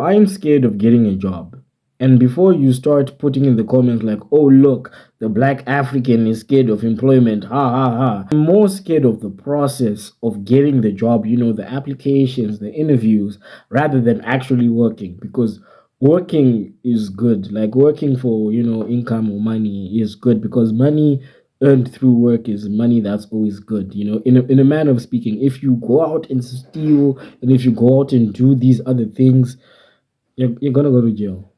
I'm scared of getting a job. And before you start putting in the comments like, oh, look, the black African is scared of employment, ha ha ha. I'm more scared of the process of getting the job, the applications, the interviews, rather than actually working. Because working is good. Like working for, income or money is good because money earned through work is money that's always good. In a manner of speaking, if you go out and steal and if you go out and do these other things, you're gonna go to jail.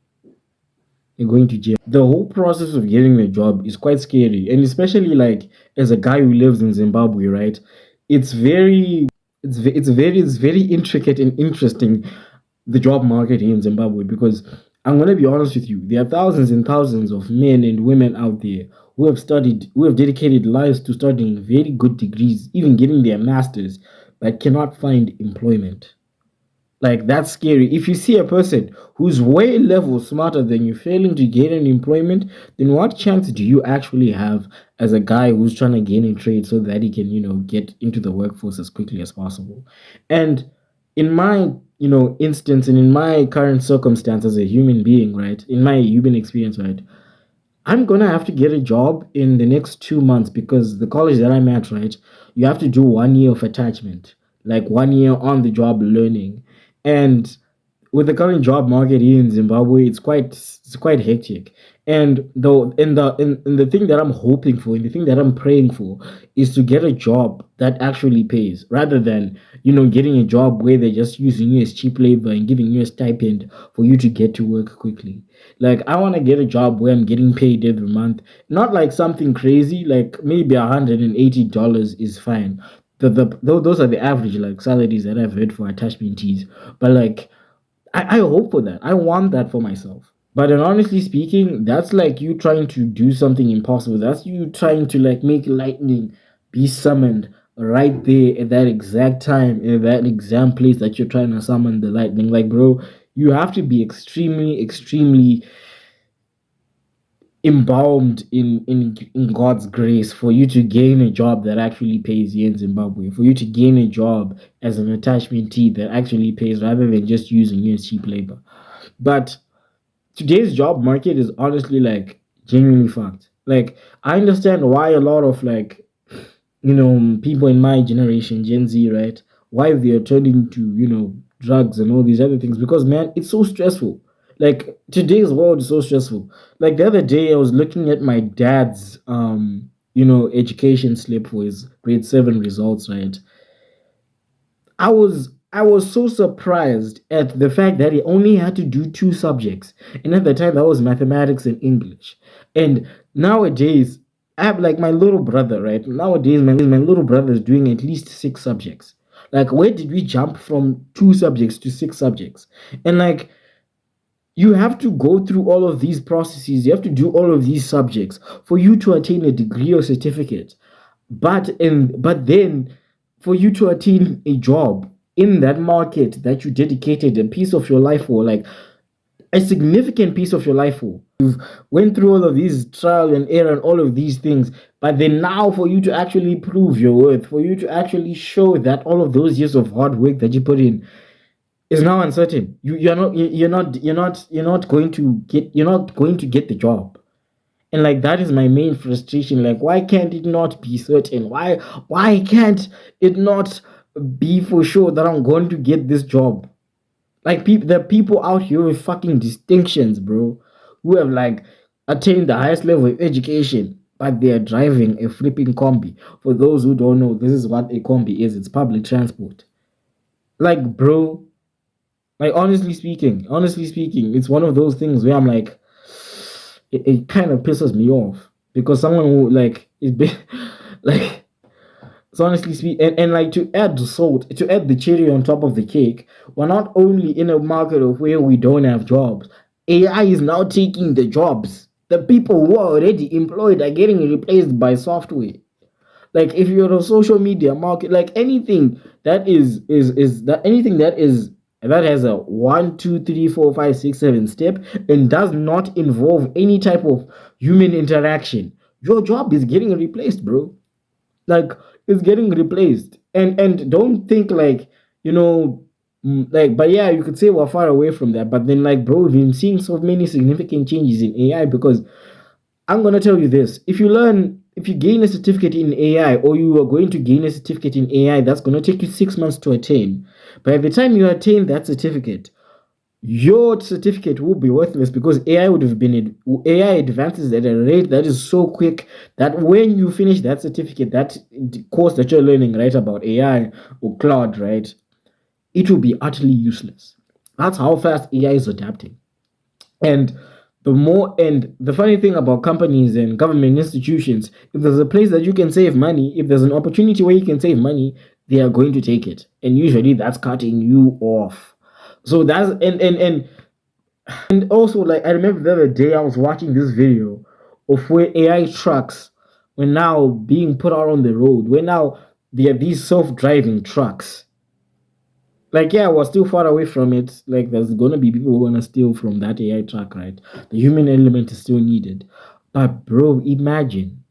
You're going to jail. The whole process of getting a job is quite scary, and especially like as a guy who lives in Zimbabwe, right? It's very, it's very intricate and interesting, the job market here in Zimbabwe, because I'm gonna be honest with you, there are thousands and thousands of men and women out there who have dedicated lives to studying very good degrees, even getting their masters, but cannot find employment. Like that's scary. If you see a person who's way level smarter than you failing to gain an employment, then what chance do you actually have as a guy who's trying to gain a trade so that he can, get into the workforce as quickly as possible? And in my, instance and in my current circumstance as a human being, right? In my human experience, right? I'm gonna have to get a job in the next 2 months because the college that I'm at, right, you have to do 1 year of attachment, like 1 year on the job learning. And with the current job market here in Zimbabwe, it's quite hectic. And though in the thing that I'm hoping for, and the thing that I'm praying for, is to get a job that actually pays, rather than getting a job where they're just using you as cheap labor and giving you a stipend for you to get to work quickly. Like I want to get a job where I'm getting paid every month, not like something crazy, like maybe $180 is fine. Those are the average like salaries that I've heard for attachment teas. But like I hope for that. I want that for myself. But then honestly speaking, that's like you trying to do something impossible. That's you trying to like make lightning be summoned right there at that exact time, in that exact place that you're trying to summon the lightning. Like, bro, you have to be extremely, extremely embalmed in God's grace for you to gain a job that actually pays here in Zimbabwe, for you to gain a job as an attachmentee that actually pays rather than just using you as cheap labor. But today's job market is honestly like genuinely fucked. Like I understand why a lot of like people in my generation, Gen Z, right, why they are turning to drugs and all these other things because man, it's so stressful. Like today's world is so stressful. Like the other day, I was looking at my dad's education slip for his grade 7 results, right? I was so surprised at the fact that he only had to do two subjects, and at the time that was mathematics and English. And nowadays, I have like my little brother, right? Nowadays, my little brother is doing at least six subjects. Like, where did we jump from two subjects to six subjects? And like, you have to go through all of these processes. You have to do all of these subjects for you to attain a degree or certificate. But then for you to attain a job in that market that you dedicated a piece of your life for, like a significant piece of your life for, you've went through all of these trial and error and all of these things, but then now for you to actually prove your worth, for you to actually show that all of those years of hard work that you put in is now uncertain. You're not going to get the job. And like that is my main frustration. Like, why can't it not be certain? Why can't it not be for sure that I'm going to get this job? Like the people out here with fucking distinctions, bro, who have like attained the highest level of education, but they are driving a flipping combi. For those who don't know, this is what a combi is. It's public transport. Like, bro, like honestly speaking, it's one of those things where I'm like, it kind of pisses me off because someone who like like so honestly speak and like to add the salt, to add the cherry on top of the cake, we're not only in a market of where we don't have jobs. AI is now taking the jobs. The people who are already employed are getting replaced by software. Like if you're a social media market, like anything that is that anything that has a 1, 2, 3, 4, 5, 6, 7 step and does not involve any type of human interaction, your job is getting replaced, bro. Like it's getting replaced. And don't think like, you know Like, but yeah, you could say we're far away from that. But then, like, bro, we've been seeing so many significant changes in AI because I'm gonna tell you this: if you gain a certificate in AI, or you are going to gain a certificate in AI, that's gonna take you 6 months to attain. By the time you attain that certificate, your certificate will be worthless because AI advances at a rate that is so quick that when you finish that certificate, that course that you're learning right about AI or cloud, right, it will be utterly useless. That's how fast AI is adapting. And the funny thing about companies and government institutions, if there's a place that you can save money, if there's an opportunity where you can save money, they are going to take it. And usually that's cutting you off. So that's and also, like, I remember the other day I was watching this video of where AI trucks were now being put out on the road. Where now there are these self-driving trucks. Like, yeah, we're still far away from it. Like, there's gonna be people who wanna steal from that AI truck, right? The human element is still needed. But bro, imagine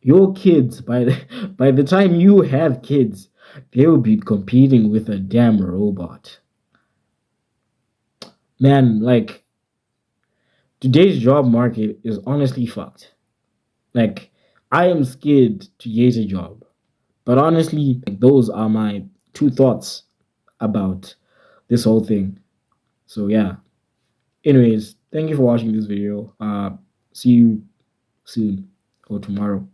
your kids by the time you have kids, they will be competing with a damn robot. Man, like, today's job market is honestly fucked. Like, I am scared to get a job. But honestly, like, those are my two thoughts about this whole thing. So yeah. Anyways, thank you for watching this video. See you soon or tomorrow.